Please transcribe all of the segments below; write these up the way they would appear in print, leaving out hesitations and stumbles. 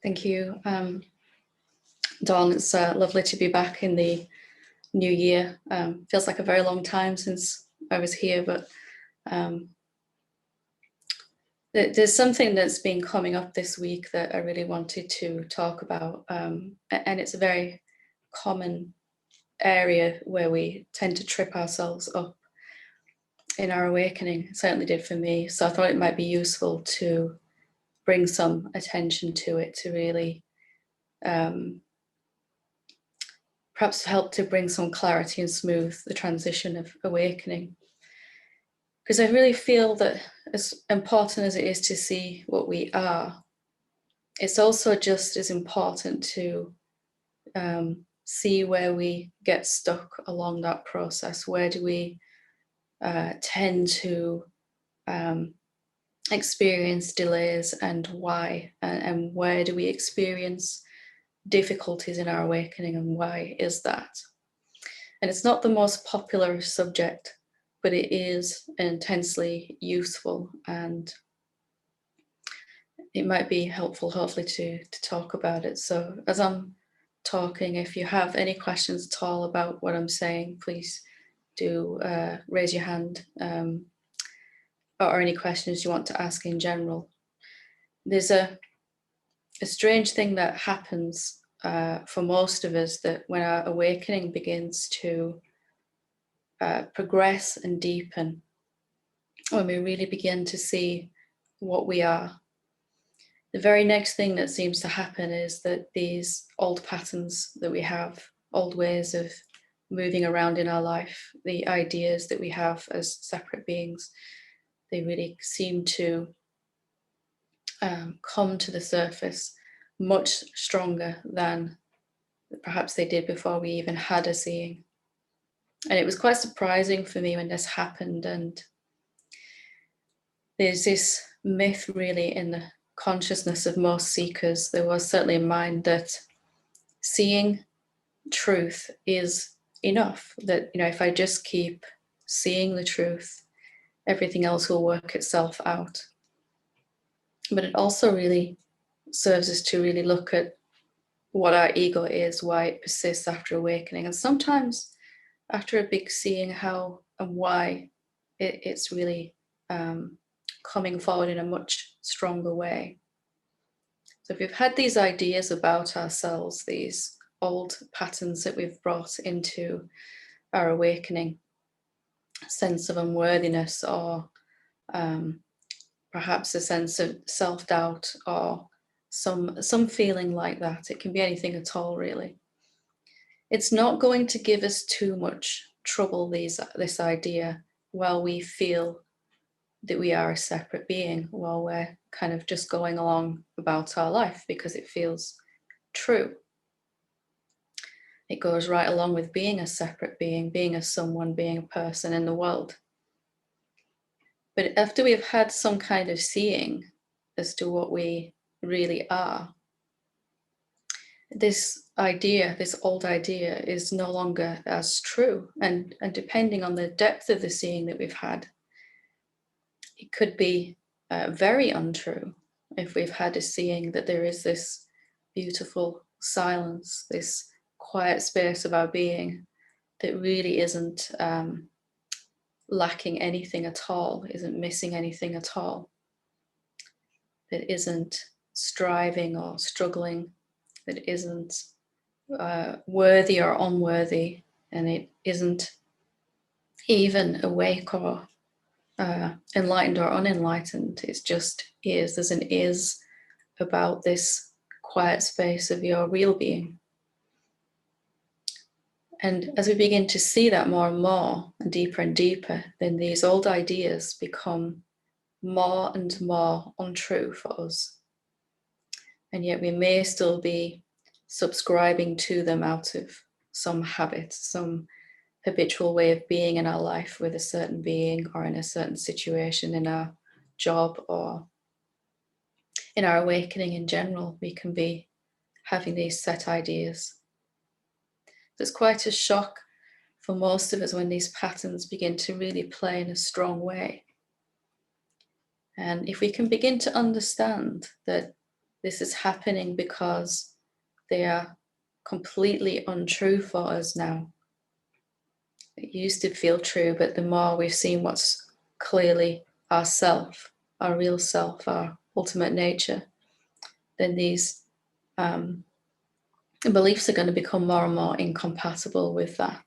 Thank you, Dawn. It's lovely to be back in the new year. Feels like a very long time since I was here, but there's something that's been coming up this week that I really wanted to talk about, and it's a very common area where we tend to trip ourselves up in our awakening. It certainly did for me. So I thought it might be useful to bring some attention to it, to really perhaps help to bring some clarity and smooth the transition of awakening. Because I really feel that as important as it is to see what we are, it's also just as important to see where we get stuck along that process. Where do we tend to experience delays, and why? And where do we experience difficulties in our awakening, and why is that? And it's not the most popular subject, but it is intensely useful, and it might be helpful, hopefully, to talk about it. So as I'm talking, if you have any questions at all about what I'm saying, please do raise your hand, or any questions you want to ask in general. There's a strange thing that happens for most of us, that when our awakening begins to progress and deepen, when we really begin to see what we are, the very next thing that seems to happen is that these old patterns that we have, old ways of moving around in our life, the ideas that we have as separate beings, they really seem to come to the surface much stronger than perhaps they did before we even had a seeing. And it was quite surprising for me when this happened. And there's this myth really in the consciousness of most seekers, there was certainly in mine, that seeing truth is enough. That, you know, if I just keep seeing the truth, everything else will work itself out. But it also really serves us to really look at what our ego is, why it persists after awakening, and sometimes after a big seeing, how and why it's really coming forward in a much stronger way. So if we've had these ideas about ourselves, these old patterns that we've brought into our awakening, a sense of unworthiness, or perhaps a sense of self-doubt, or some feeling like that, it can be anything at all really. It's not going to give us too much trouble, this idea, while we feel that we are a separate being, while we're kind of just going along about our life because it feels true. It goes right along with being a separate being, being a someone, being a person in the world. But after we've had some kind of seeing as to what we really are, this idea, this old idea, is no longer as true. And depending on the depth of the seeing that we've had, it could be very untrue. If we've had a seeing that there is this beautiful silence, this quiet space of our being that really isn't lacking anything at all, isn't missing anything at all, that isn't striving or struggling, that isn't worthy or unworthy, and it isn't even awake or enlightened or unenlightened. It's just is. There's an is about this quiet space of your real being. And as we begin to see that more and more and deeper, then these old ideas become more and more untrue for us. And yet we may still be subscribing to them out of some habit, some habitual way of being in our life with a certain being, or in a certain situation in our job, or in our awakening in general. We can be having these set ideas. It's quite a shock for most of us when these patterns begin to really play in a strong way. And if we can begin to understand that this is happening because they are completely untrue for us now. It used to feel true, but the more we've seen what's clearly our self, our real self, our ultimate nature, then these beliefs are going to become more and more incompatible with that.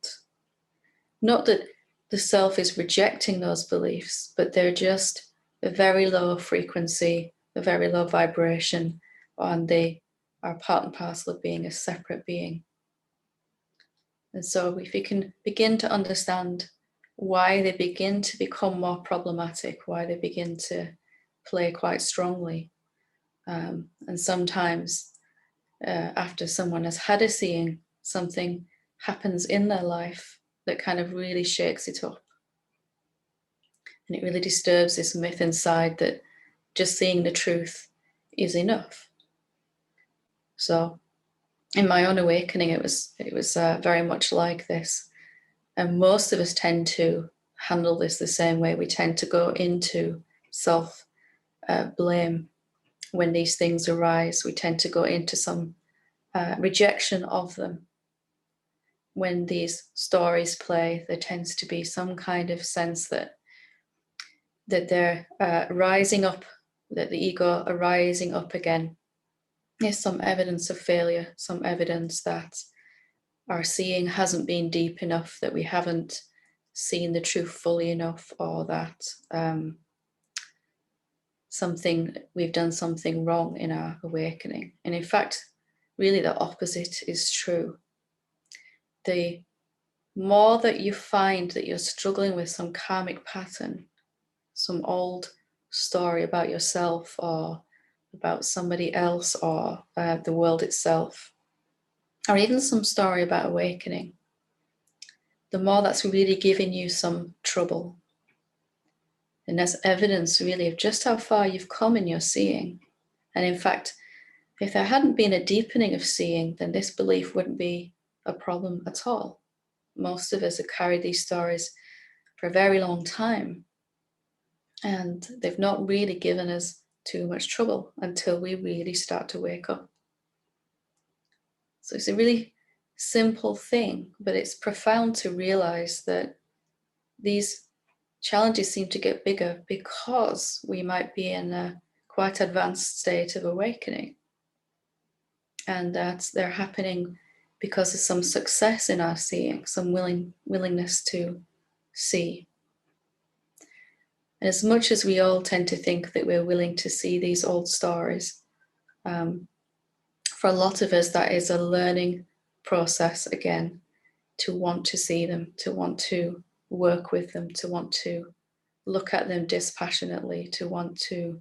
Not that the self is rejecting those beliefs, but they're just a very low frequency, a very low vibration, and they are part and parcel of being a separate being. And so if you can begin to understand why they begin to become more problematic, why they begin to play quite strongly, and sometimes after someone has had a seeing, something happens in their life that kind of really shakes it up. And it really disturbs this myth inside that just seeing the truth is enough. So in my own awakening, it was very much like this. And most of us tend to handle this the same way. We tend to go into self-blame when these things arise. We tend to go into some rejection of them. When these stories play, there tends to be some kind of sense that they're rising up, that the ego are rising up again. There's some evidence of failure, some evidence that our seeing hasn't been deep enough, that we haven't seen the truth fully enough, or that we've done something wrong in our awakening. And in fact, really the opposite is true. The more that you find that you're struggling with some karmic pattern, some old story about yourself or about somebody else or the world itself, or even some story about awakening, the more that's really giving you some trouble. And that's evidence really of just how far you've come in your seeing. And in fact, if there hadn't been a deepening of seeing, then this belief wouldn't be a problem at all. Most of us have carried these stories for a very long time, and they've not really given us too much trouble until we really start to wake up. So it's a really simple thing, but it's profound to realize that these challenges seem to get bigger because we might be in a quite advanced state of awakening, and that they're happening because of some success in our seeing, some willingness to see. And as much as we all tend to think that we're willing to see these old stories, for a lot of us that is a learning process again, to want to see them, to want to work with them, to want to look at them dispassionately, to want to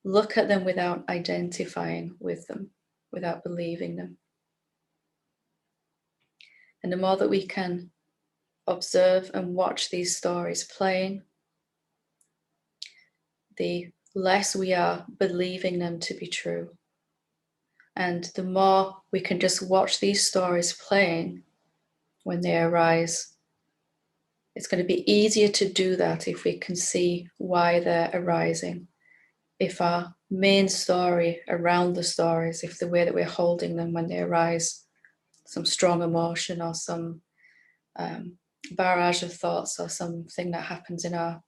look at them without identifying with them, without believing them. And the more that we can observe and watch these stories playing, the less we are believing them to be true. And the more we can just watch these stories playing when they arise, it's going to be easier to do that if we can see why they're arising. If our main story around the stories, if the way that we're holding them when they arise, some strong emotion or some barrage of thoughts or something that happens in our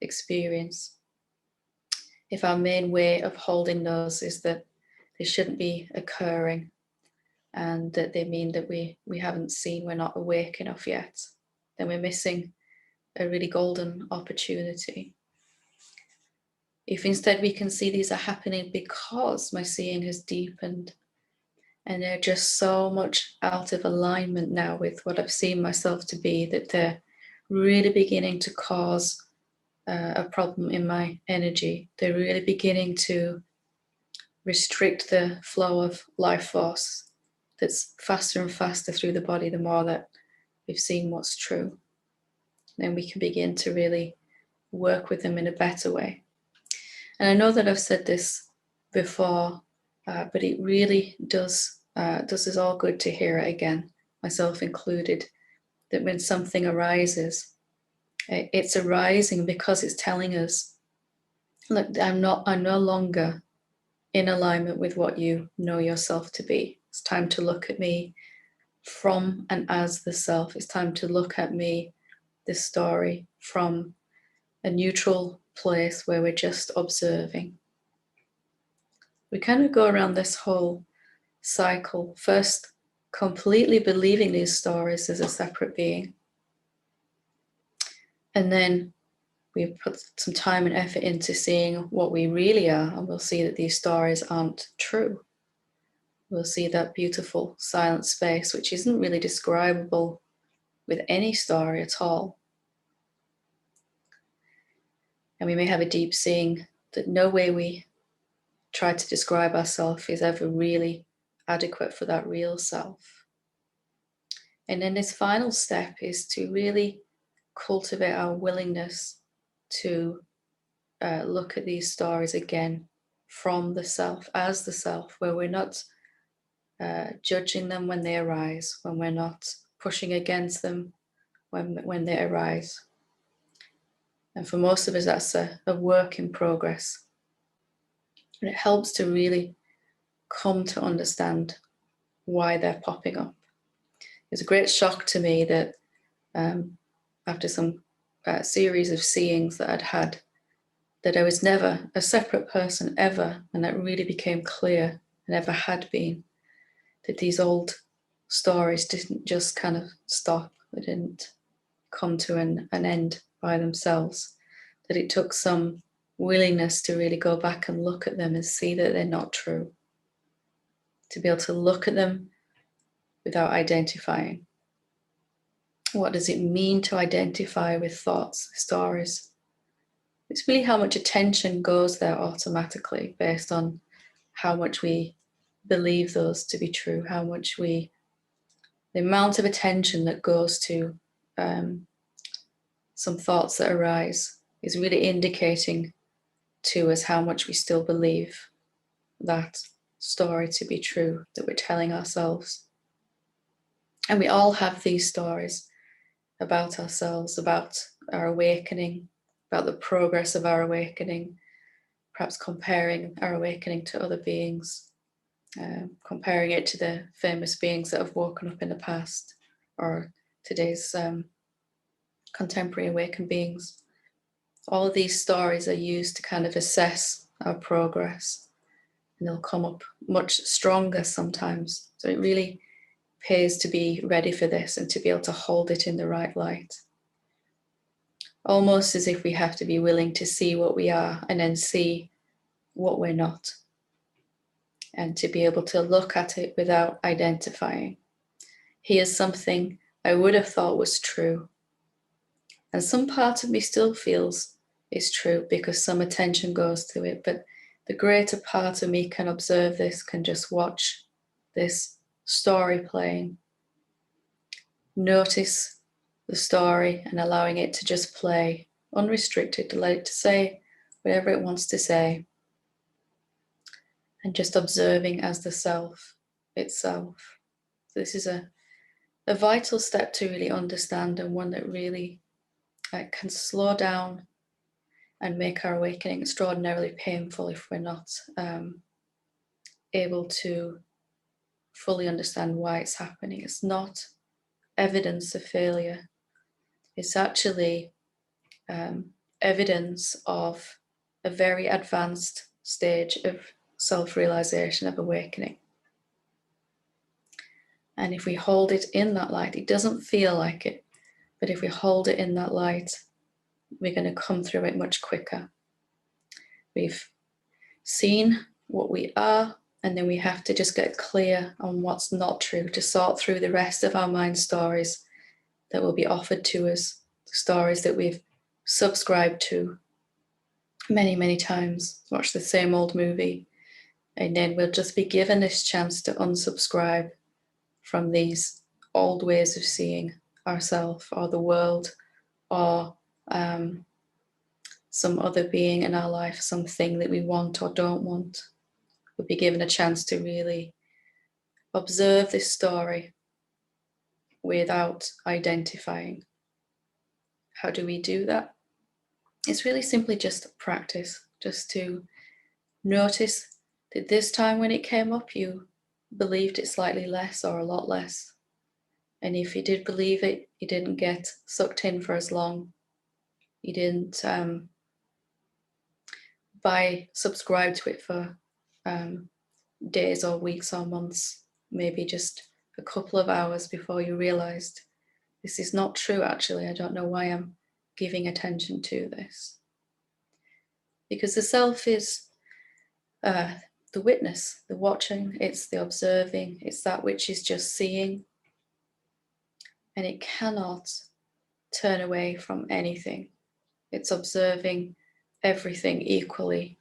experience, if our main way of holding those is that they shouldn't be occurring and that they mean that we haven't seen, we're not awake enough yet, then we're missing a really golden opportunity. If instead we can see these are happening because my seeing has deepened and they're just so much out of alignment now with what I've seen myself to be, that they're really beginning to cause a problem in my energy. They're really beginning to restrict the flow of life force that's faster and faster through the body the more that we've seen what's true. Then we can begin to really work with them in a better way. And I know that I've said this before, but it really does us all good to hear it again, myself included, that when something arises, it's arising because it's telling us, look, I'm no longer in alignment with what you know yourself to be. It's time to look at me from and as the self. It's time to look at me, this story, from a neutral place where we're just observing. We kind of go around this whole cycle, first completely believing these stories as a separate being. And then we put some time and effort into seeing what we really are, and we'll see that these stories aren't true. We'll see that beautiful silent space, which isn't really describable with any story at all. And we may have a deep seeing that no way we try to describe ourselves is ever really adequate for that real self. And then this final step is to really cultivate our willingness to look at these stories again from the self, as the self, where we're not judging them when they arise, when we're not pushing against them when they arise. And for most of us, that's a work in progress. And it helps to really come to understand why they're popping up. It's a great shock to me that after some series of seeings that I'd had, that I was never a separate person ever, and that really became clear, and ever had been, that these old stories didn't just kind of stop, they didn't come to an end by themselves, that it took some willingness to really go back and look at them and see that they're not true, to be able to look at them without identifying. What does it mean to identify with thoughts, stories? It's really how much attention goes there automatically based on how much we believe those to be true, how much the amount of attention that goes to some thoughts that arise is really indicating to us how much we still believe that story to be true, that we're telling ourselves. And we all have these stories about ourselves, about our awakening, about the progress of our awakening, perhaps comparing our awakening to other beings, comparing it to the famous beings that have woken up in the past, or today's contemporary awakened beings. All of these stories are used to kind of assess our progress, and they'll come up much stronger sometimes. So it really pays to be ready for this and to be able to hold it in the right light. Almost as if we have to be willing to see what we are and then see what we're not, and to be able to look at it without identifying. Here's something I would have thought was true, and some part of me still feels it's true because some attention goes to it, but the greater part of me can observe this, can just watch this story playing, notice the story and allowing it to just play unrestricted, to let it to say whatever it wants to say, and just observing as the self itself. So this is a vital step to really understand, and one that really can slow down and make our awakening extraordinarily painful if we're not able to fully understand why it's happening. It's not evidence of failure. It's actually evidence of a very advanced stage of self-realization, of awakening. And if we hold it in that light, it doesn't feel like it, but if we hold it in that light, we're going to come through it much quicker. We've seen what we are, and then we have to just get clear on what's not true, to sort through the rest of our mind stories that will be offered to us, stories that we've subscribed to many, many times, watch the same old movie, and then we'll just be given this chance to unsubscribe from these old ways of seeing ourselves or the world, or some other being in our life, something that we want or don't want. We'll be given a chance to really observe this story without identifying. How do we do that? It's really simply just practice, just to notice Did this time when it came up, you believed it slightly less or a lot less? And if you did believe it, you didn't get sucked in for as long. You didn't subscribe to it for days or weeks or months, maybe just a couple of hours before you realized this is not true. Actually, I don't know why I'm giving attention to this. Because the self is the witness, the watching, it's the observing, it's that which is just seeing. And it cannot turn away from anything. It's observing everything equally.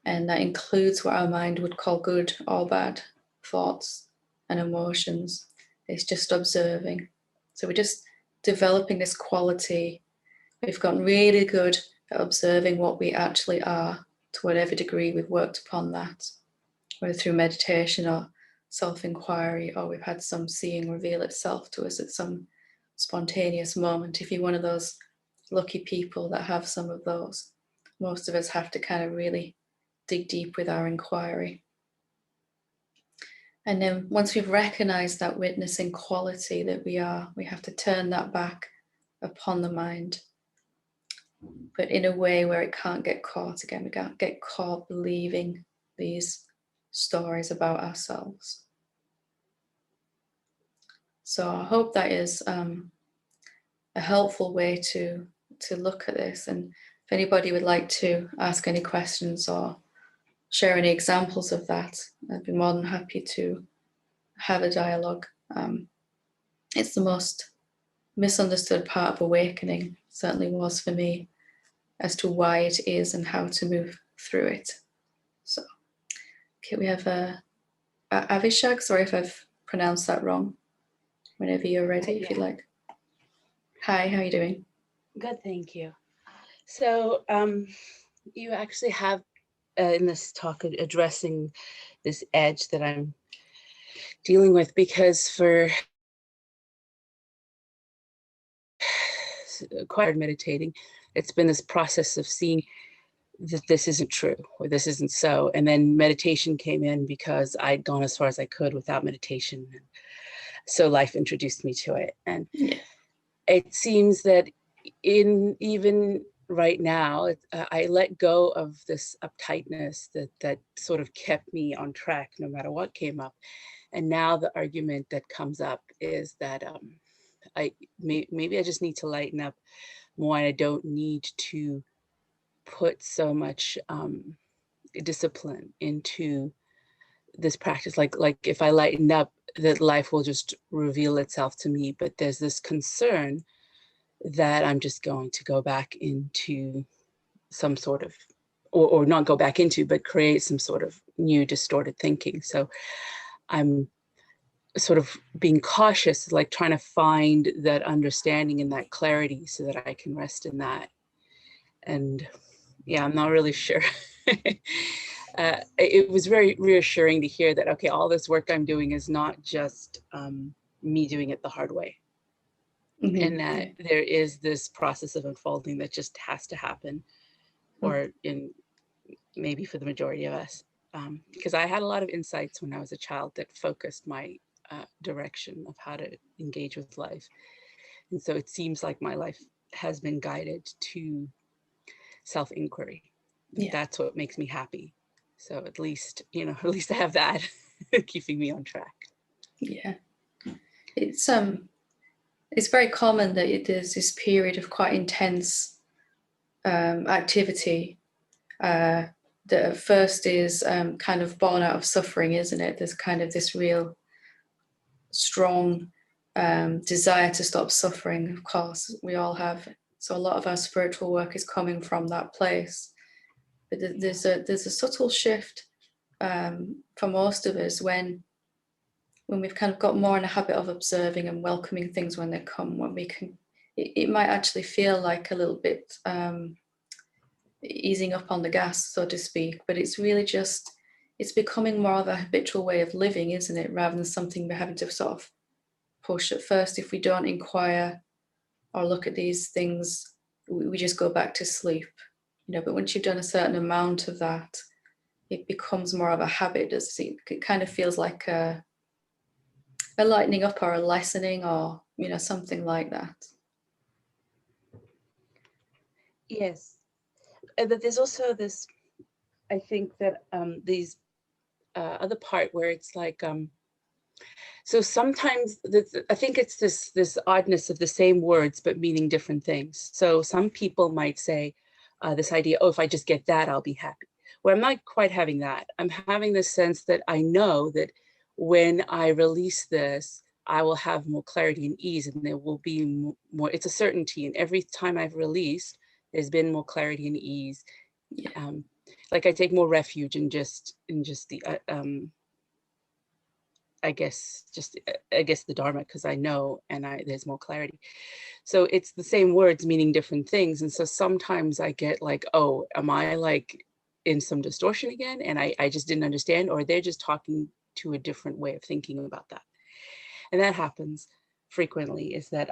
And that includes what our mind would call good or bad thoughts and emotions. It's just observing. So we're just developing this quality. We've gotten really good at observing what we actually are, to whatever degree we've worked upon that, whether through meditation or self-inquiry, or we've had some seeing reveal itself to us at some spontaneous moment. If you're one of those lucky people that have some of those, most of us have to kind of really dig deep with our inquiry. And then once we've recognized that witnessing quality that we are, we have to turn that back upon the mind, but in a way where it can't get caught again. We can't get caught believing these stories about ourselves. So I hope that is a helpful way to look at this. And if anybody would like to ask any questions or share any examples of that, I'd be more than happy to have a dialogue. It's the most misunderstood part of awakening, certainly was for me, as to why it is and how to move through it. So, okay, we have Avishag, sorry if I've pronounced that wrong. Whenever you're ready, if you'd like. Hi, how are you doing? Good, thank you. So you actually have in this talk addressing this edge that I'm dealing with, because for quite meditating, it's been this process of seeing that this isn't true or this isn't so. And then meditation came in because I'd gone as far as I could without meditation. So life introduced me to it. And it seems that even right now, I let go of this uptightness that sort of kept me on track no matter what came up. And now the argument that comes up is that maybe I just need to lighten up more, and I don't need to put so much discipline into this practice. Like if I lighten up, that life will just reveal itself to me. But there's this concern that I'm just going to go back into some sort of, or not go back into, but create some sort of new distorted thinking. So I'm sort of being cautious, like trying to find that understanding and that clarity so that I can rest in that. And yeah, I'm not really sure. It was very reassuring to hear that, okay, all this work I'm doing is not just me doing it the hard way. Mm-hmm. And that there is this process of unfolding that just has to happen, or in maybe for the majority of us. Because I had a lot of insights when I was a child that focused my direction of how to engage with life. And so it seems like my life has been guided to self-inquiry. Yeah. That's what makes me happy. So at least I have that keeping me on track. Yeah. It's very common that there's this period of quite intense activity that at first is kind of born out of suffering, isn't it? There's kind of this real strong desire to stop suffering. Of course, we all have. So a lot of our spiritual work is coming from that place. But there's a subtle shift for most of us when we've kind of got more in a habit of observing and welcoming things when they come, when we can, it might actually feel like a little bit easing up on the gas, so to speak, but it's really just, it's becoming more of a habitual way of living, isn't it, rather than something we're having to sort of push. At first, if we don't inquire or look at these things, we just go back to sleep, but once you've done a certain amount of that, it becomes more of a habit. It kind of feels like a lightening up or a lessening, or something like that. Yes. But there's also this, I think that these other part where it's like, so sometimes I think it's this oddness of the same words but meaning different things. So some people might say this idea, oh, if I just get that, I'll be happy. Well, I'm not quite having that. I'm having the sense that I know that when I release this, I will have more clarity and ease, and there will be more, it's a certainty. And every time I've released, there's been more clarity and ease. Yeah. Like I take more refuge in just the I guess the Dharma, because I know, and there's more clarity. So it's the same words meaning different things. And so sometimes I get like, oh, am I like in some distortion again? And I just didn't understand, or they're just talking to a different way of thinking about that. And that happens frequently, is that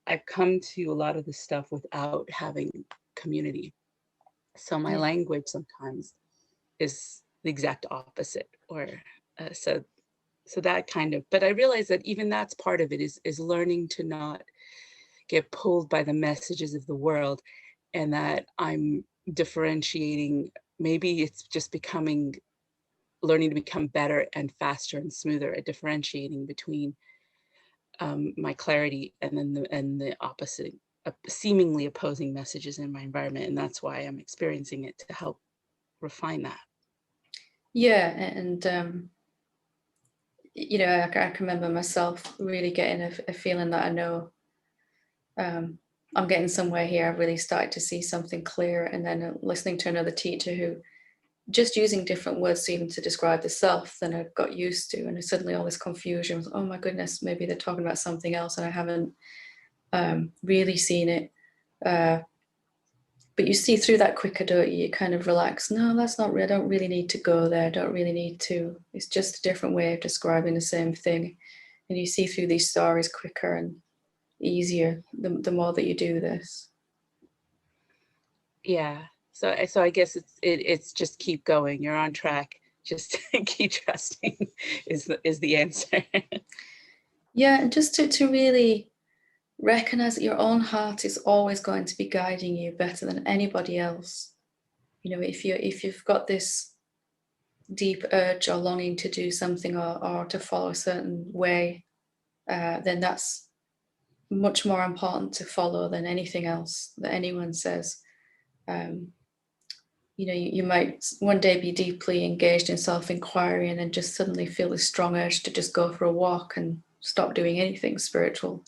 I've come to a lot of this stuff without having community. So my Yeah. language sometimes is the exact opposite, or so that kind of, but I realize that even that's part of it, is learning to not get pulled by the messages of the world, and that I'm differentiating. Maybe it's just learning to become better and faster and smoother at differentiating between my clarity and then the opposite, seemingly opposing messages in my environment. And that's why I'm experiencing it, to help refine that. Yeah, and I can remember myself really getting a feeling that I know I'm getting somewhere here. I've really started to see something clear, and then listening to another teacher who just using different words even to describe the self than I got used to, and suddenly all this confusion was, oh my goodness, maybe they're talking about something else and I haven't really seen it. But you see through that quicker, don't you? You kind of relax. No, that's not real. I don't really need to go there. I don't really need to. It's just a different way of describing the same thing. And you see through these stories quicker and easier the more that you do this. Yeah. So I guess it's just keep going. You're on track. Just keep trusting is the answer. Yeah, and just to really recognize that your own heart is always going to be guiding you better than anybody else. If you've got this deep urge or longing to do something, or to follow a certain way, then that's much more important to follow than anything else that anyone says. Um, you might one day be deeply engaged in self-inquiry and then just suddenly feel this strong urge to just go for a walk and stop doing anything spiritual,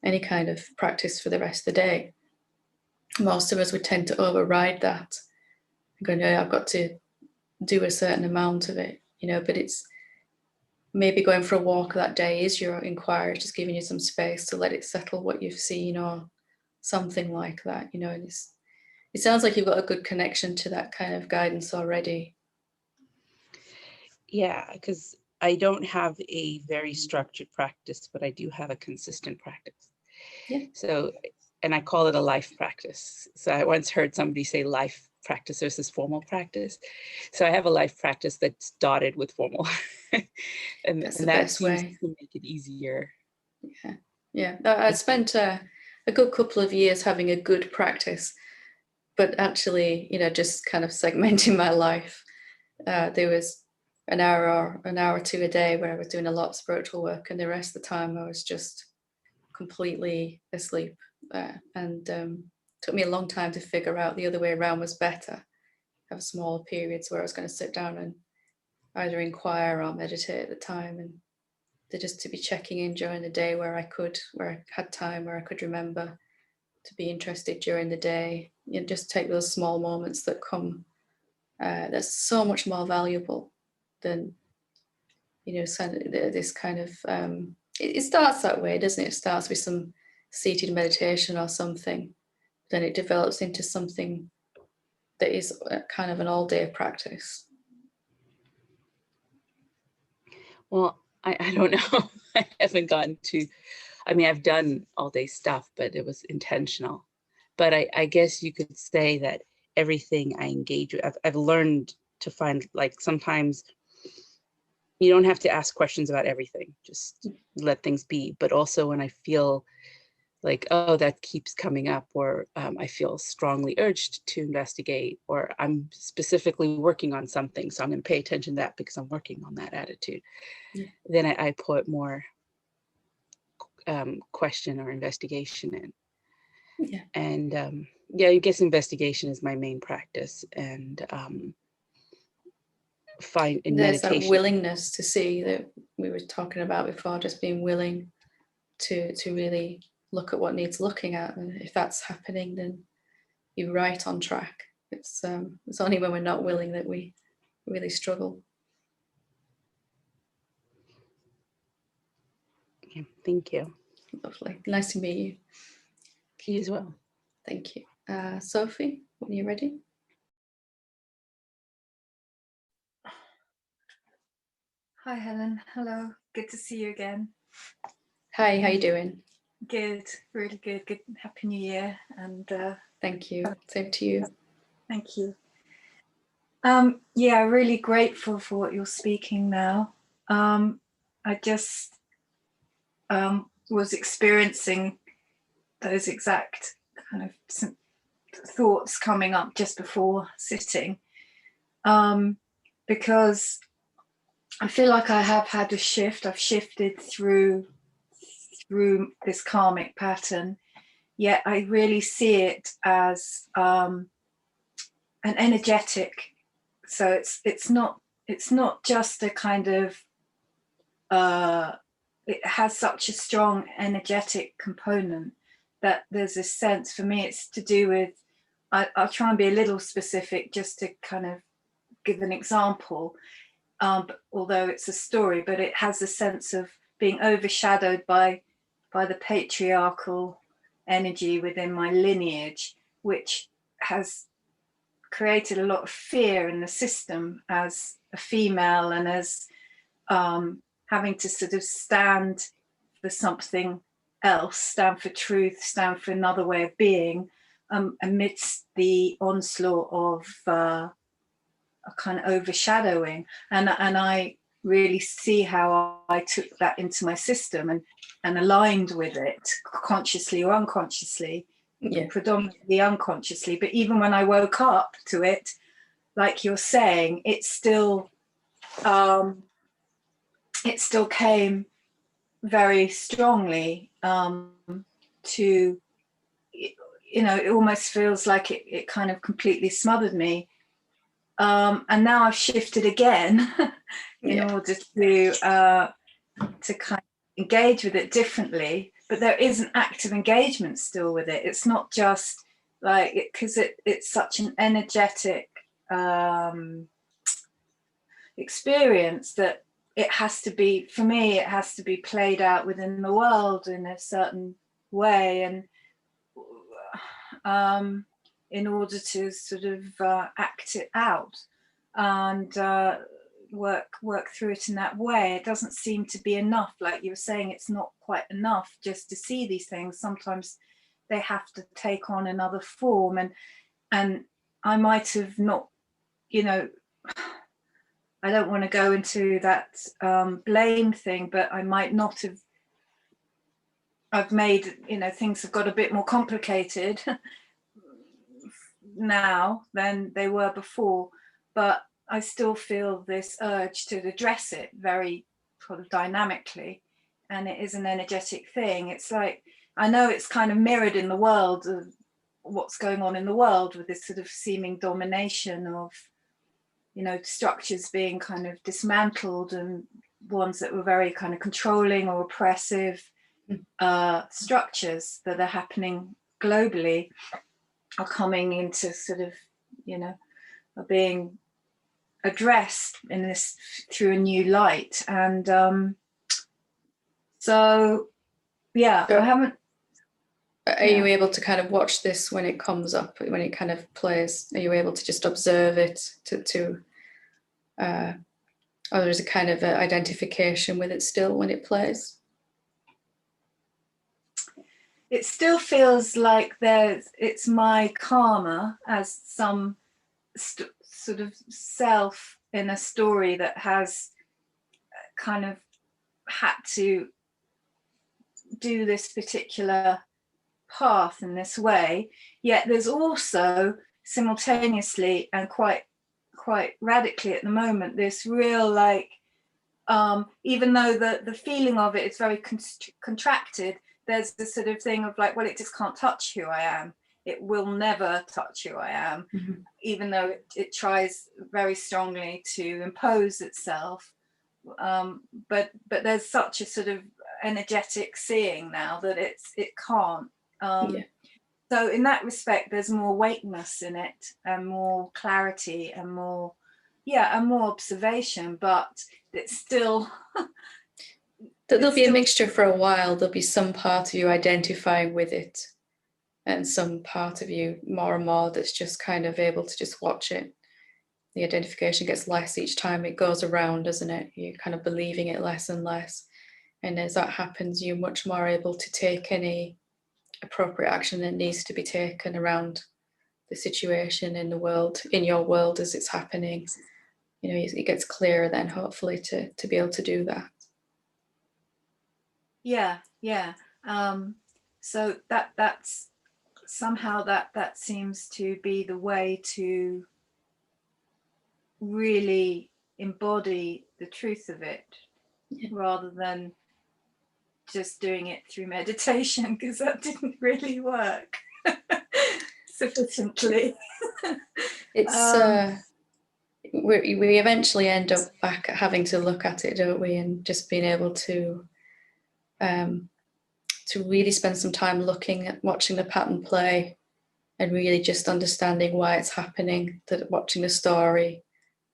any kind of practice for the rest of the day. Most of us would tend to override that and go, no, I've got to do a certain amount of it, but it's maybe going for a walk that day is your inquiry, just giving you some space to let it settle what you've seen, or something like that, and it sounds like you've got a good connection to that kind of guidance already. Yeah, because I don't have a very structured practice, but I do have a consistent practice. Yeah. So, and I call it a life practice. So I once heard somebody say life practice versus formal practice. So I have a life practice that's dotted with formal. and That's the that best seems way. to make it easier. Yeah. I spent a good couple of years having a good practice, but actually, just kind of segmenting my life. There was an hour or two a day where I was doing a lot of spiritual work, and the rest of the time I was just completely asleep. And took me a long time to figure out the other way around was better. Have small periods where I was going to sit down and either inquire or meditate at the time, and just to be checking in during the day where I had time, where I could remember to be interested during the day. Just take those small moments that come. That's so much more valuable than this kind of. It starts that way, doesn't it? It starts with some seated meditation or something, then it develops into something that is kind of an all-day practice. Well, I don't know. I haven't gotten to, I mean, I've done all day stuff, but it was intentional. But I guess you could say that everything I engage with, I've learned to find, like, sometimes you don't have to ask questions about everything, just let things be. But also when I feel like, oh, that keeps coming up, or I feel strongly urged to investigate, or I'm specifically working on something, so I'm going to pay attention to that because I'm working on that attitude. Yeah. Then I put more question or investigation in. Yeah. And yeah, I guess investigation is my main practice, and find in There's that meditation. willingness to see that we were talking about before, just being willing to really look at what needs looking at, and if that's happening, then you're right on track. It's only when we're not willing that we really struggle. Yeah, thank you. Lovely. Nice to meet you. You as well. Thank you. Sophie, when you're ready. Hi, Helen. Hello. Good to see you again. Hi, how you doing? Good. Really good. Good. Happy New Year. And thank you. Same to you. Thank you. Yeah, really grateful for what you're speaking now. I just was experiencing those exact kind of thoughts coming up just before sitting, because I feel like I have had a shift. I've shifted through this karmic pattern, yet I really see it as an energetic. So it's not just a kind of it has such a strong energetic component that there's this sense, for me it's to do with, I'll try and be a little specific just to kind of give an example, although it's a story, but it has a sense of being overshadowed by the patriarchal energy within my lineage, which has created a lot of fear in the system as a female, and as having to sort of stand for something else, stand for truth, stand for another way of being, amidst the onslaught of a kind of overshadowing. And I really see how I took that into my system and aligned with it, consciously or unconsciously. Yeah. Predominantly unconsciously, but even when I woke up to it, like you're saying, it still came very strongly to, you know, it almost feels like it kind of completely smothered me. And now I've shifted again in order to kind of engage with it differently. But there is an active engagement still with it. It's not just like it, because it's such an energetic experience that it has to be, for me, it has to be played out within the world in a certain way, and in order to sort of act it out and work through it in that way. It doesn't seem to be enough. Like you were saying, it's not quite enough just to see these things. Sometimes they have to take on another form, and I might have not, you know, I don't want to go into that blame thing, but I might not have. I've made, you know, things have got a bit more complicated now than they were before, but I still feel this urge to address it very sort of dynamically, and it is an energetic thing. It's like, I know it's kind of mirrored in the world of what's going on in the world with this sort of seeming domination of, you know, structures being kind of dismantled, and ones that were very kind of controlling or oppressive structures that are happening globally are coming into sort of, you know, are being addressed in this through a new light. And so yeah, I haven't. Are you able to kind of watch this when it comes up, when it kind of plays? Are you able to just observe it or there's a kind of identification with it still when it plays? It still feels like it's my karma as some sort of self in a story that has kind of had to do this particular path in this way, yet there's also simultaneously and quite radically at the moment this real, like, even though the feeling of it is very contracted, there's this sort of thing of like, well, it just can't touch who I am. It will never touch who I am, even though it tries very strongly to impose itself. But there's such a sort of energetic seeing now that it can't. So in that respect, there's more wakeness in it, and more clarity, and more observation. But it's still there'll be a mixture for a while. There'll be some part of you identifying with it, and some part of you more and more that's just kind of able to just watch it. The identification gets less each time it goes around, doesn't it? You're kind of believing it less and less. And as that happens, you're much more able to take any appropriate action that needs to be taken around the situation in the world, in your world as it's happening. You know, it gets clearer then, hopefully, to be able to do that. So that's somehow that seems to be the way to really embody the truth of it, rather than just doing it through meditation, because that didn't really work sufficiently. It's we eventually end up back at having to look at it, don't we, and just being able to really spend some time looking at watching the pattern play, and really just understanding why it's happening, that watching the story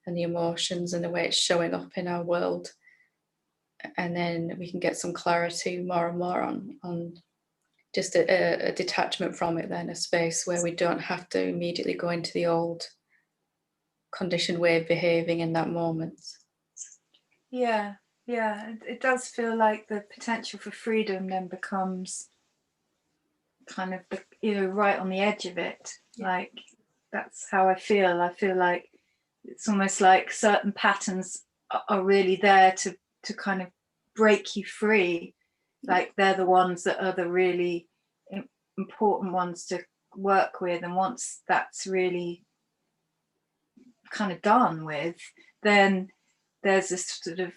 and the emotions and the way it's showing up in our world. And then we can get some clarity more and more on just a detachment from it, then a space where we don't have to immediately go into the old conditioned way of behaving in that moment. It does feel like the potential for freedom then becomes kind of right on the edge of it. Like, that's how I feel like it's almost like certain patterns are really there to kind of break you free. Like, they're the ones that are the really important ones to work with, and once that's really kind of done with, then there's this sort of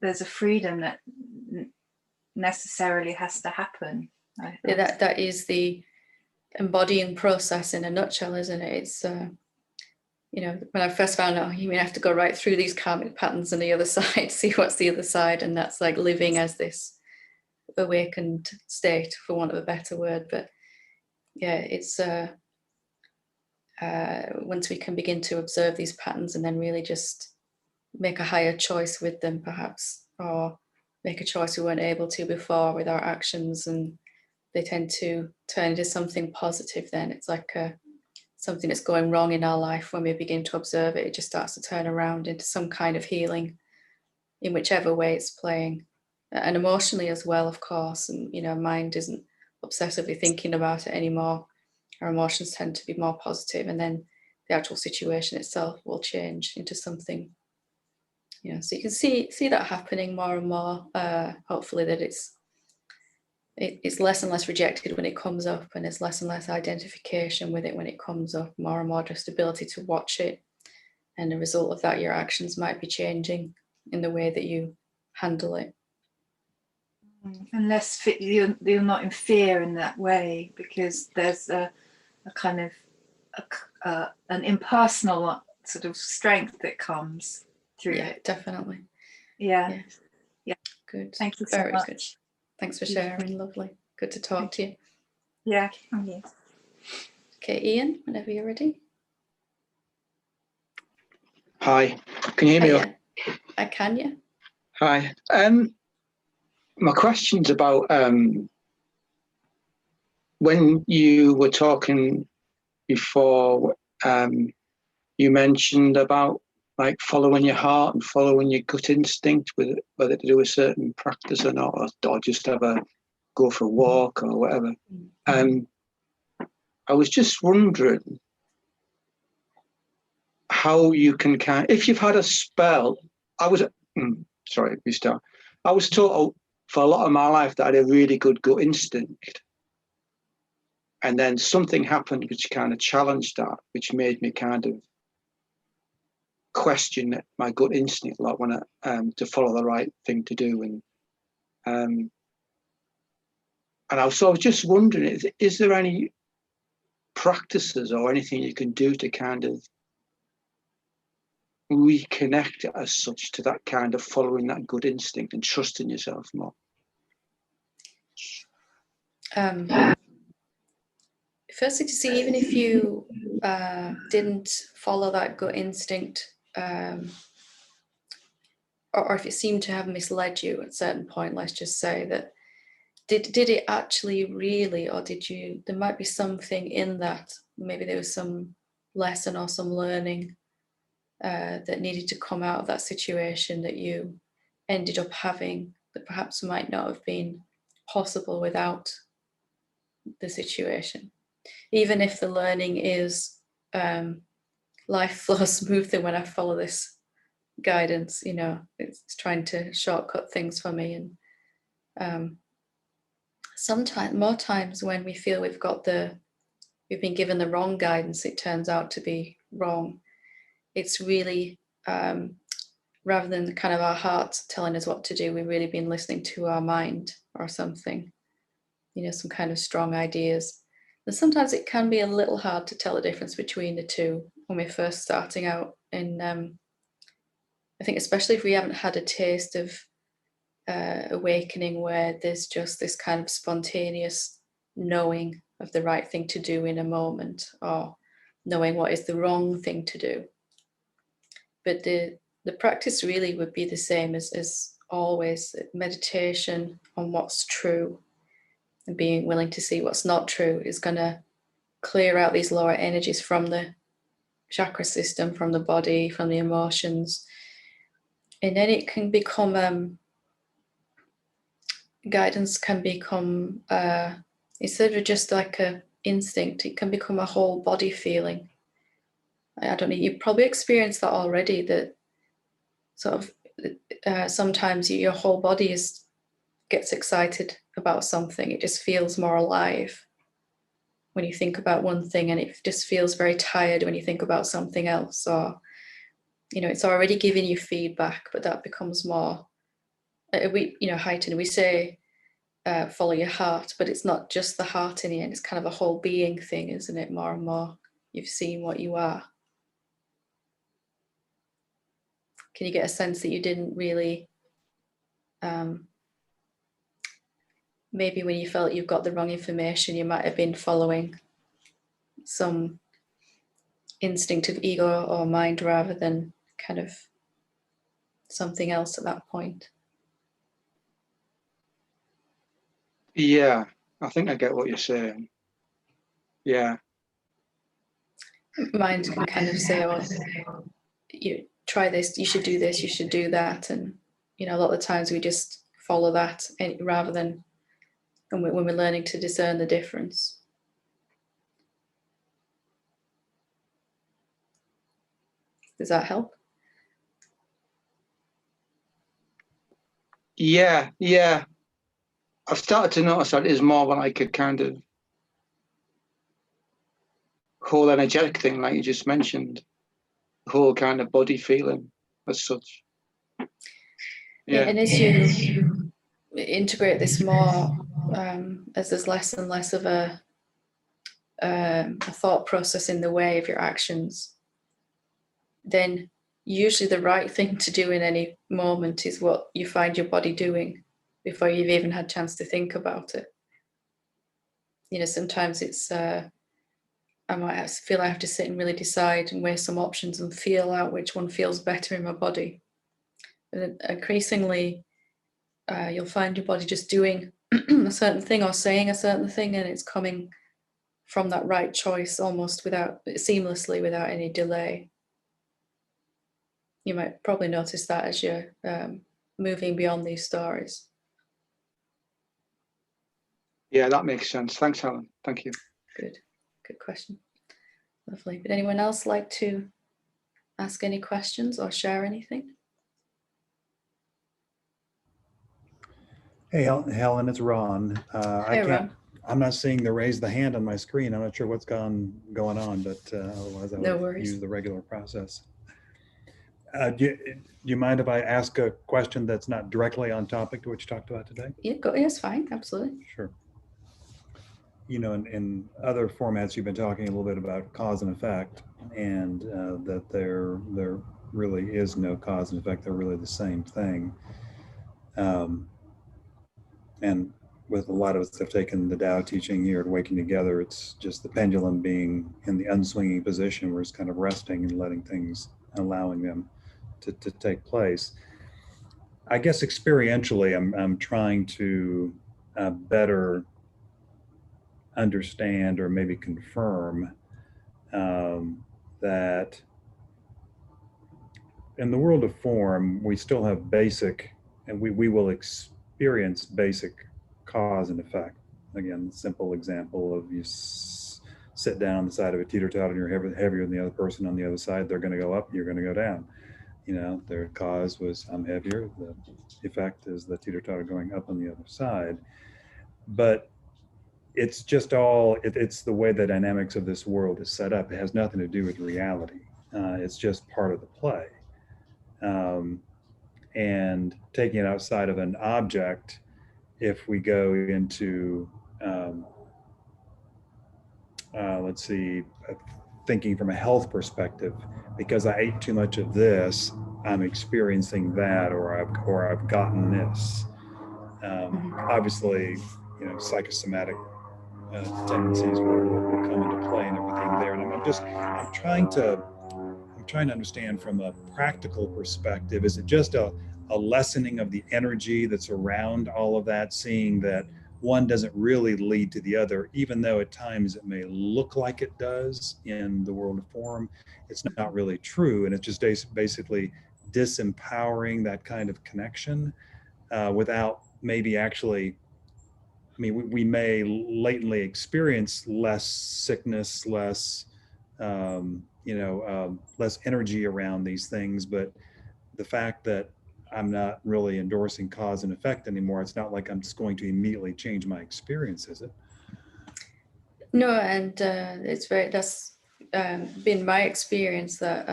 there's a freedom that necessarily has to happen. That is the embodying process in a nutshell, isn't it? It's when I first found out, you mean I have to go right through these karmic patterns on the other side, see what's the other side, and that's like living as this awakened state, for want of a better word. But it's once we can begin to observe these patterns and then really just make a higher choice with them, perhaps, or make a choice we weren't able to before with our actions, and they tend to turn into something positive. Then it's like something that's going wrong in our life. When we begin to observe it, it just starts to turn around into some kind of healing in whichever way it's playing, and emotionally as well, of course. And mind isn't obsessively thinking about it anymore. Our emotions tend to be more positive, and then the actual situation itself will change into something. So you can see that happening more and more. Hopefully that it's less and less rejected when it comes up, and it's less and less identification with it when it comes up. More and more just ability to watch it, and the result of that, your actions might be changing in the way that you handle it. Unless you're not in fear in that way, because there's a kind of an impersonal sort of strength that comes through it. Definitely. Yeah. Good. Thank you so Very much. good. Thanks for sharing. Lovely. Good to talk to you. Yeah. Okay, Ian, whenever you're ready. Hi, can you hear me? Yeah, I can. Yeah. Hi. My question's about when you were talking before, you mentioned about like following your heart and following your gut instinct, with whether to do a certain practice or not, or just go for a walk or whatever. I was just wondering, how you can if you've had a spell. I was sorry, we start. I was taught for a lot of my life that I had a really good gut instinct, and then something happened which kind of challenged that, which made me kind of question my gut instinct a lot when to follow the right thing to do. And I was just wondering, is there any practices or anything you can do to kind of reconnect as such to that kind of following that good instinct and trusting yourself more? Firstly, to see, even if you didn't follow that gut instinct, or if it seemed to have misled you at a certain point, let's just say that, did it actually really, or there might be something in that, maybe there was some lesson or some learning that needed to come out of that situation that you ended up having, that perhaps might not have been possible without the situation. Even if the learning is life flows smoothly when I follow this guidance, it's trying to shortcut things for me. And sometimes, more times, when we feel we've been given the wrong guidance, it turns out to be wrong. It's really, rather than kind of our hearts telling us what to do, we've really been listening to our mind or something, some kind of strong ideas. And sometimes it can be a little hard to tell the difference between the two when we're first starting out. And I think especially if we haven't had a taste of awakening, where there's just this kind of spontaneous knowing of the right thing to do in a moment, or knowing what is the wrong thing to do. But the practice really would be the same as always: meditation on what's true, and being willing to see what's not true is going to clear out these lower energies from the chakra system, from the body, from the emotions. And then it can become, guidance can become, instead of just like a instinct, it can become a whole body feeling. I don't know, you've probably experienced that already, that sort of sometimes your whole body gets excited about something. It just feels more alive when you think about one thing, and it just feels very tired when you think about something else. Or it's already giving you feedback, but that becomes more heightened. We say follow your heart, but it's not just the heart in the end. It's kind of a whole being thing, isn't it? More and more you've seen what you are. Can you get a sense that you didn't really, maybe when you felt you've got the wrong information, you might have been following some instinct of ego or mind rather than kind of something else at that point? Yeah, I think I get what you're saying. Yeah. Mind can kind of say, well, you try this, you should do this, you should do that. And, a lot of the times we just follow that rather than when we're learning to discern the difference. Does that help? Yeah. I've started to notice that it is more like a kind of whole energetic thing, like you just mentioned, the whole kind of body feeling as such. Yeah. And as you integrate this more, as there's less and less of a thought process in the way of your actions, then usually the right thing to do in any moment is what you find your body doing before you've even had a chance to think about it. Sometimes it's I might feel I have to sit and really decide and weigh some options and feel out which one feels better in my body. But increasingly, you'll find your body just doing a certain thing or saying a certain thing, and it's coming from that right choice almost seamlessly, without any delay. You might probably notice that as you're moving beyond these stories. Yeah, that makes sense. Thanks, Helen. Thank you. Good question. Lovely. Would anyone else like to ask any questions or share anything. Hey, Helen, it's Ron. Hi, Ron. I'm not seeing the raise the hand on my screen. I'm not sure what's going on, but otherwise I No would worries. use the regular process. Do you mind if I ask a question that's not directly on topic to what you talked about today? Yeah, yes, fine, absolutely. Sure. You know, in other formats, you've been talking a little bit about cause and effect, and that there really is no cause and effect. They're really the same thing. And with a lot of us have taken the Tao teaching here at Waking Together, it's just the pendulum being in the unswinging position where it's kind of resting and letting things, allowing them to take place. I guess experientially, I'm trying to better understand or maybe confirm that in the world of form, we still have basic, and we will experience basic cause and effect. Again, simple example of you sit down on the side of a teeter-totter and you're heavier than the other person on the other side, they're going to go up, you're going to go down. You know, their cause was I'm heavier, the effect is the teeter-totter going up on the other side. But it's just it's the way the dynamics of this world is set up. It has nothing to do with reality. It's just part of the play. And taking it outside of an object, if we go into, let's see, thinking from a health perspective, because I ate too much of this, I'm experiencing that, or I've gotten this. Obviously, you know, psychosomatic tendencies will come into play and everything there. And I'm trying to understand from a practical perspective, is it just a lessening of the energy that's around all of that, seeing that one doesn't really lead to the other, even though at times it may look like it does in the world of form, it's not really true. And it's just basically disempowering that kind of connection without maybe actually, I mean, we may latently experience less sickness, less, less energy around these things. But the fact that I'm not really endorsing cause and effect anymore, it's not like I'm just going to immediately change my experience, is it? No, and that's been my experience that,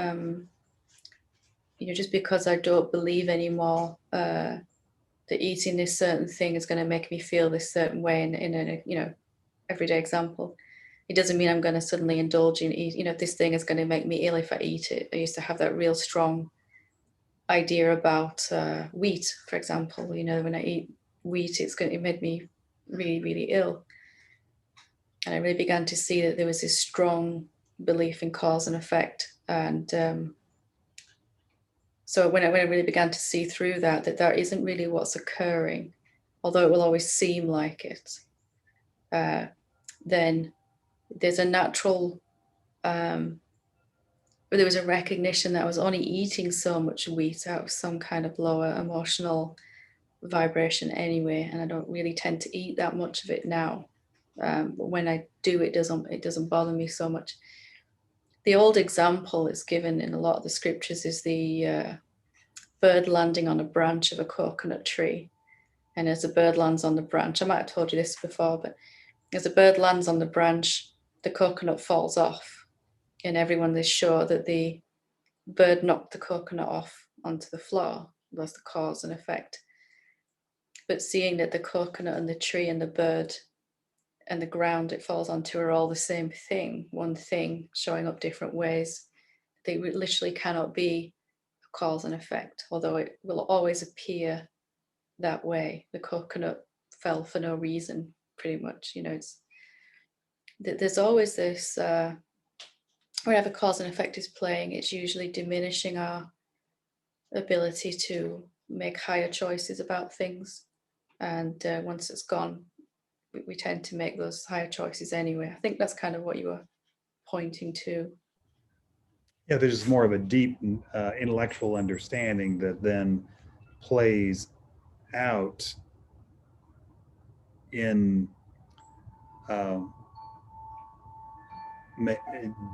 just because I don't believe anymore that eating this certain thing is going to make me feel this certain way in a everyday example, it doesn't mean I'm going to suddenly indulge in eat. This thing is going to make me ill if I eat it. I used to have that real strong idea about wheat, for example. When I eat wheat, it made me really, really ill, and I really began to see that there was this strong belief in cause and effect. And so when I really began to see through that isn't really what's occurring, although it will always seem like it, then there's a natural, but there was a recognition that I was only eating so much wheat out of some kind of lower emotional vibration anyway, and I don't really tend to eat that much of it now. But when I do, it doesn't bother me so much. The old example is given in a lot of the scriptures is the bird landing on a branch of a coconut tree. And as the bird lands on the branch, I might have told you this before, but as the bird lands on the branch, the coconut falls off. And everyone is sure that the bird knocked the coconut off onto the floor. That's the cause and effect. But seeing that the coconut and the tree and the bird and the ground it falls onto are all the same thing, one thing showing up different ways, they literally cannot be a cause and effect, although it will always appear that way. The coconut fell for no reason, pretty much. There's always this, whenever cause and effect is playing, it's usually diminishing our ability to make higher choices about things. And once it's gone, we tend to make those higher choices anyway. I think that's kind of what you were pointing to. Yeah, there's more of a deep intellectual understanding that then plays out in,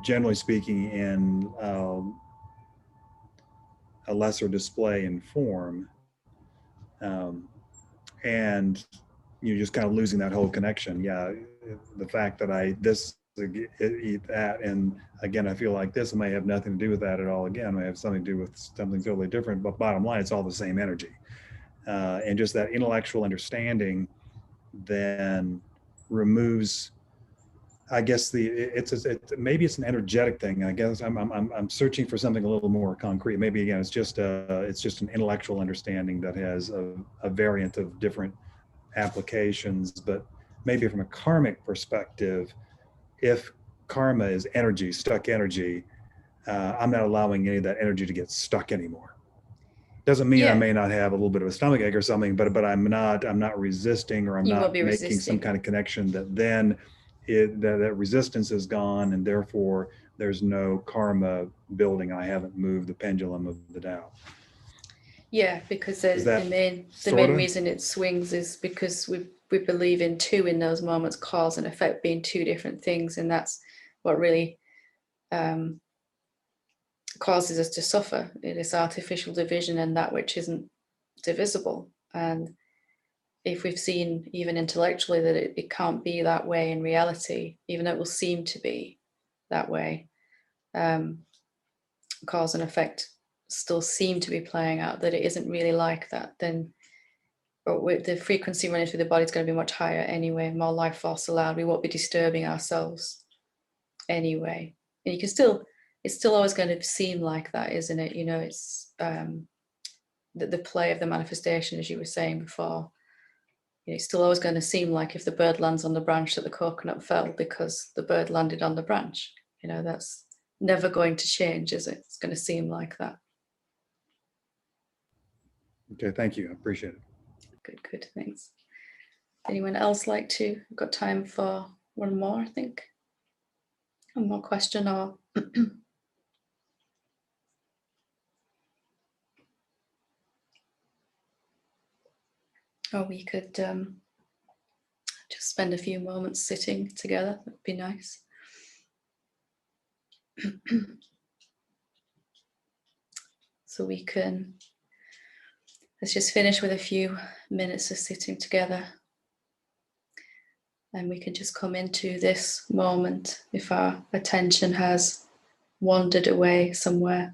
generally speaking, in a lesser display in form, and you're just kind of losing that whole connection. Yeah, the fact that eat that, and again, I feel like this may have nothing to do with that at all. Again, may have something to do with something totally different. But bottom line, it's all the same energy, and just that intellectual understanding then removes, I guess maybe it's an energetic thing. I guess I'm searching for something a little more concrete. Maybe again, it's just an intellectual understanding that has a variant of different applications. But maybe from a karmic perspective, if karma is energy, stuck energy, I'm not allowing any of that energy to get stuck anymore. Doesn't mean I may not have a little bit of a stomach ache or something, but I'm not resisting, or I'm not making some kind of connection that then that resistance is gone, and therefore there's no karma building. I haven't moved the pendulum of the Tao. Yeah, because the main reason it swings is because we believe in two in those moments, cause and effect being two different things, and that's what really causes us to suffer. It is artificial division and that which isn't divisible. And if we've seen even intellectually that it can't be that way in reality, even though it will seem to be that way, cause and effect still seem to be playing out, that it isn't really like that, then the frequency running through the body is going to be much higher anyway, more life force allowed. We won't be disturbing ourselves anyway. And you can still, it's still always going to seem like that, isn't it? You know, it's the play of the manifestation, as you were saying before. You know, it's still always going to seem like if the bird lands on the branch that the coconut fell because the bird landed on the branch. You know, that's never going to change, is it? It's going to seem like that. Okay, thank you. I appreciate it. Good, thanks. Anyone else like to? We've got time for one more, I think. One more question, or or we could just spend a few moments sitting together. That'd be nice. So we can, let's just finish with a few minutes of sitting together. And we can just come into this moment if our attention has wandered away somewhere.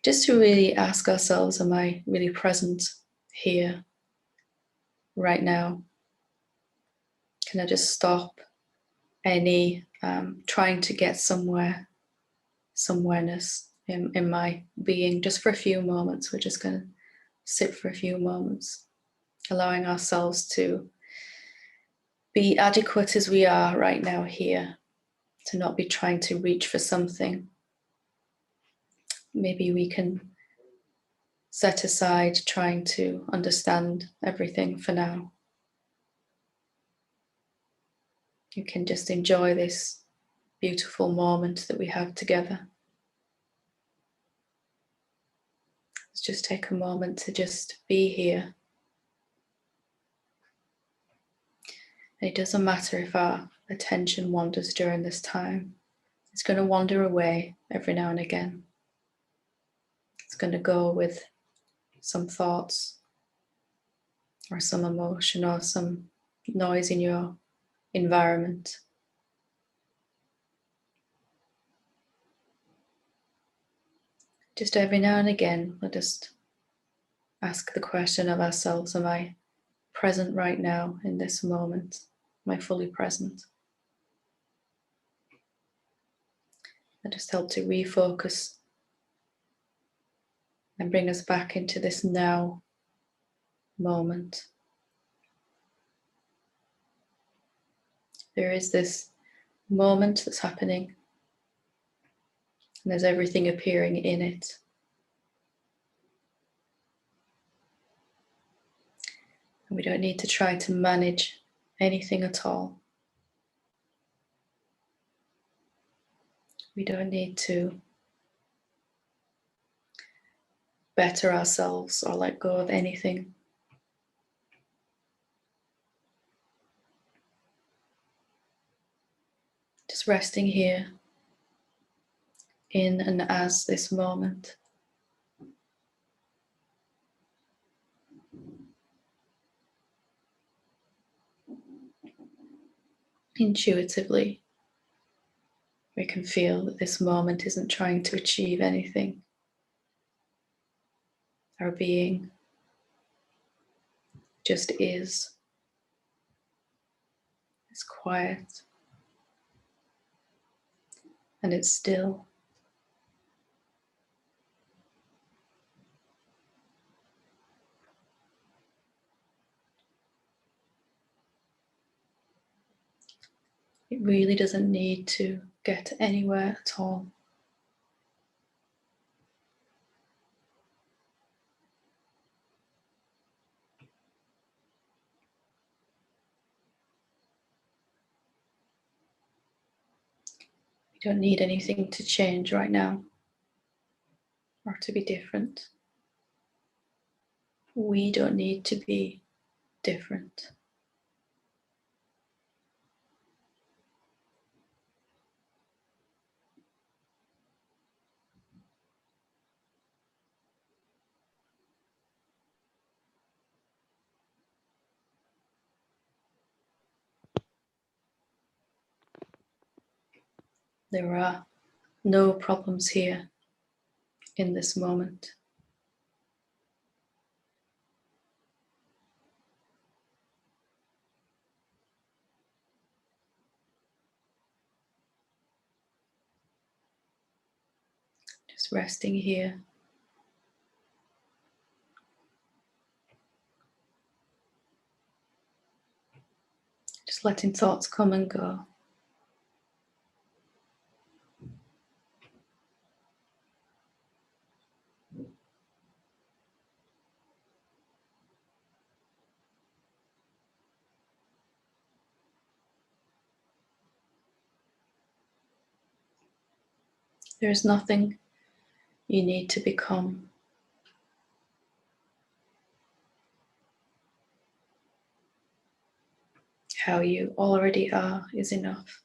Just to really ask ourselves, am I really present here, right now? Can I just stop any trying to get somewhereness in my being just for a few moments? We're just going to sit for a few moments, allowing ourselves to be adequate as we are right now here, to not be trying to reach for something. Maybe we can set aside trying to understand everything for now. You can just enjoy this beautiful moment that we have together. Let's just take a moment to just be here. And it doesn't matter if our attention wanders during this time. It's going to wander away every now and again. It's going to go with some thoughts or some emotion or some noise in your environment. Just every now and again, let us ask the question of ourselves, am I present right now in this moment? Am I fully present? That just help to refocus and bring us back into this now moment. There is this moment that's happening, and there's everything appearing in it. And we don't need to try to manage anything at all. We don't need to better ourselves or let go of anything. Just resting here, in and as this moment. Intuitively, we can feel that this moment isn't trying to achieve anything. Our being just is. It's quiet and it's still. It really doesn't need to get anywhere at all. We don't need anything to change right now or to be different. We don't need to be different. There are no problems here in this moment. Just resting here. Just letting thoughts come and go. There is nothing you need to become. How you already are is enough.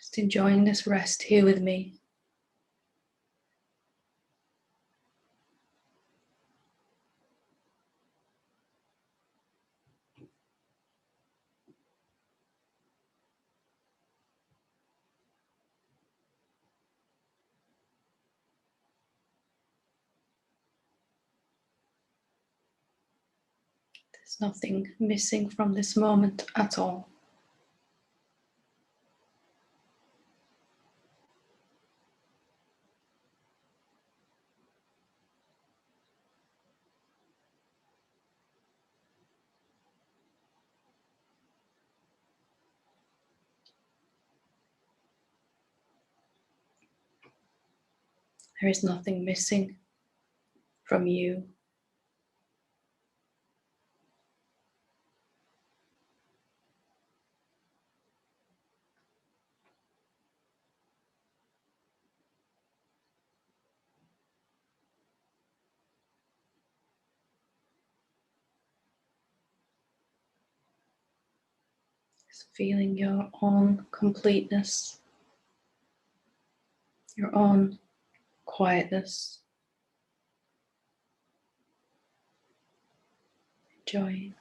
Just enjoying this rest here with me. There's nothing missing from this moment at all. There is nothing missing from you. Just feeling your own completeness, your own quietness, enjoying.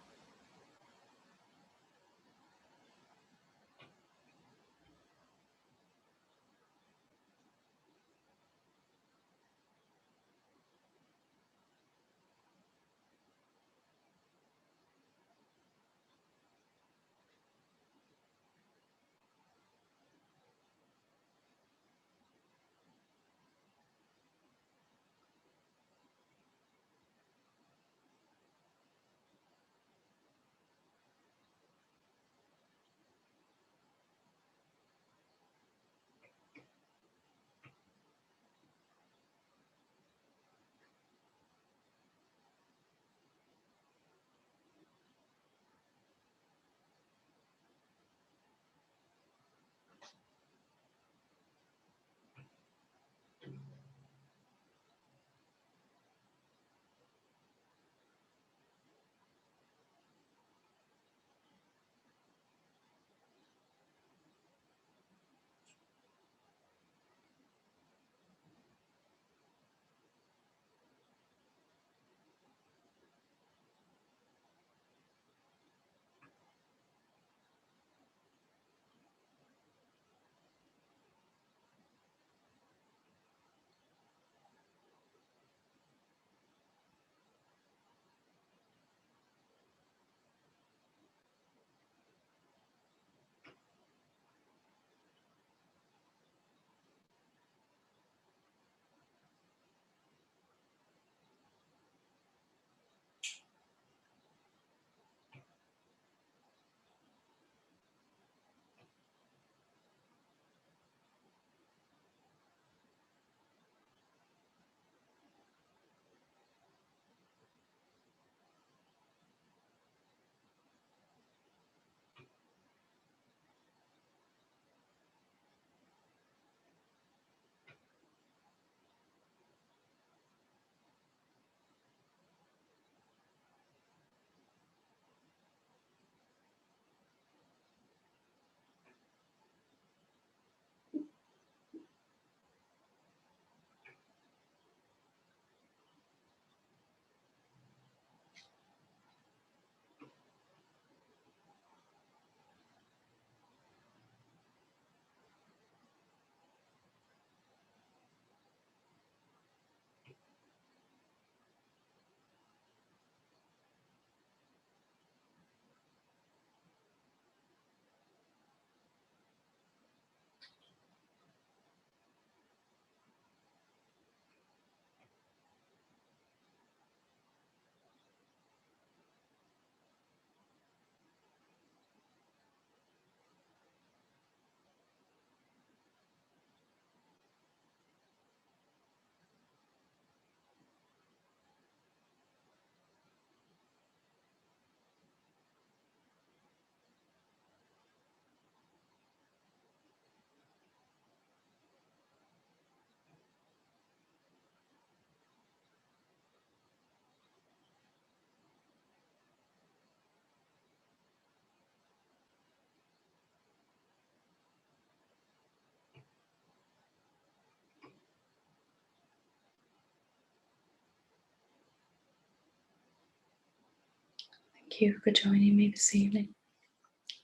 Thank you for joining me this evening.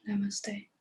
Namaste.